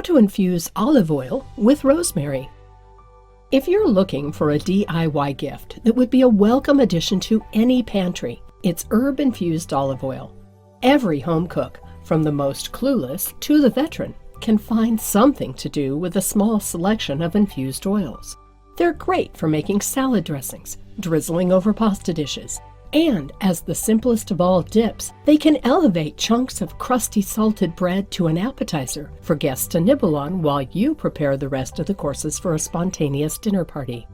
to infuse olive oil with rosemary. If you're looking for a DIY gift that would be a welcome addition to any pantry, it's herb-infused olive oil. Every home cook, from the most clueless to the veteran, can find something to do with a small selection of infused oils. They're great for making salad dressings, drizzling over pasta dishes, and as the simplest of all dips, they can elevate chunks of crusty salted bread to an appetizer for guests to nibble on while you prepare the rest of the courses for a spontaneous dinner party.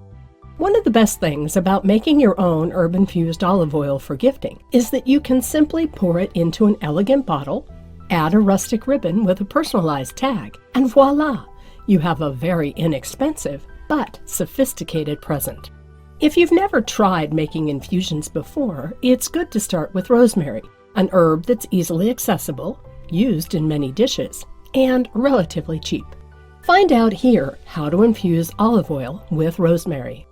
One of the best things about making your own herb-infused olive oil for gifting is that you can simply pour it into an elegant bottle, add a rustic ribbon with a personalized tag, and voila! You have a very inexpensive but sophisticated present. If you've never tried making infusions before, it's good to start with rosemary, an herb that's easily accessible, used in many dishes, and relatively cheap. Find out here how to infuse olive oil with rosemary.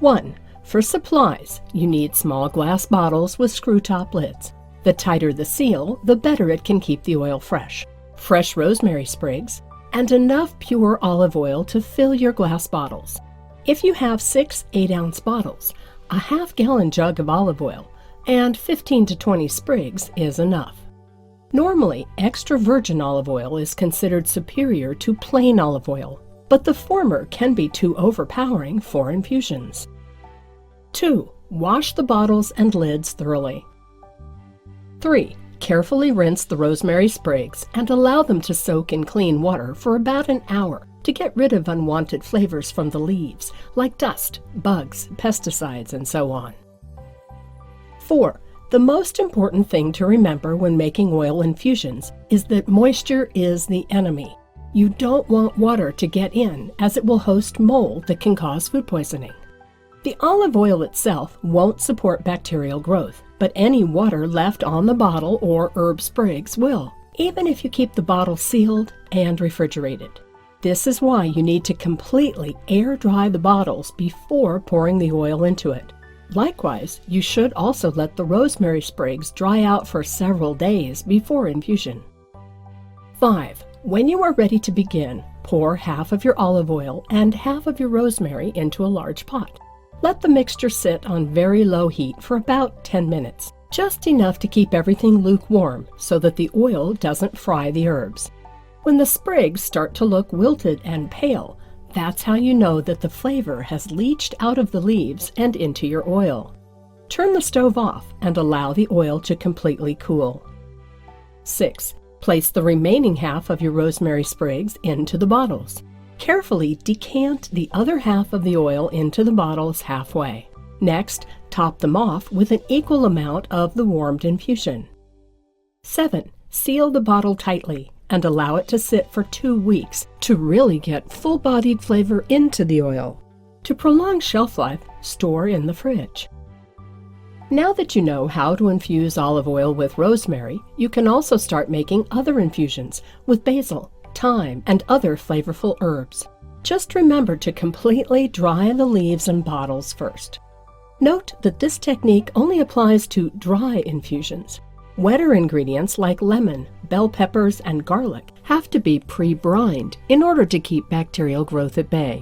1. For supplies, you need small glass bottles with screw-top lids. The tighter the seal, the better it can keep the oil fresh. Fresh rosemary sprigs, and enough pure olive oil to fill your glass bottles. If you have 6 8-ounce bottles, a half-gallon jug of olive oil and 15 to 20 sprigs is enough. Normally, extra virgin olive oil is considered superior to plain olive oil, but the former can be too overpowering for infusions. 2. Wash the bottles and lids thoroughly. 3. Carefully rinse the rosemary sprigs and allow them to soak in clean water for about an hour to get rid of unwanted flavors from the leaves, like dust, bugs, pesticides, and so on. 4. The most important thing to remember when making oil infusions is that moisture is the enemy. You don't want water to get in, as it will host mold that can cause food poisoning. The olive oil itself won't support bacterial growth, but any water left on the bottle or herb sprigs will, even if you keep the bottle sealed and refrigerated. This is why you need to completely air dry the bottles before pouring the oil into it. Likewise, you should also let the rosemary sprigs dry out for several days before infusion. 5. When you are ready to begin, pour half of your olive oil and half of your rosemary into a large pot. Let the mixture sit on very low heat for about 10 minutes, just enough to keep everything lukewarm so that the oil doesn't fry the herbs. When the sprigs start to look wilted and pale, that's how you know that the flavor has leached out of the leaves and into your oil. Turn the stove off and allow the oil to completely cool. 6. Place the remaining half of your rosemary sprigs into the bottles. Carefully decant the other half of the oil into the bottles halfway. Next, top them off with an equal amount of the warmed infusion. 7. Seal the bottle tightly and allow it to sit for 2 weeks to really get full-bodied flavor into the oil. To prolong shelf life, store in the fridge. Now that you know how to infuse olive oil with rosemary, you can also start making other infusions with basil, thyme, and other flavorful herbs. Just remember to completely dry the leaves and bottles first. Note that this technique only applies to dry infusions. Wetter ingredients like lemon, bell peppers, and garlic have to be pre-brined in order to keep bacterial growth at bay.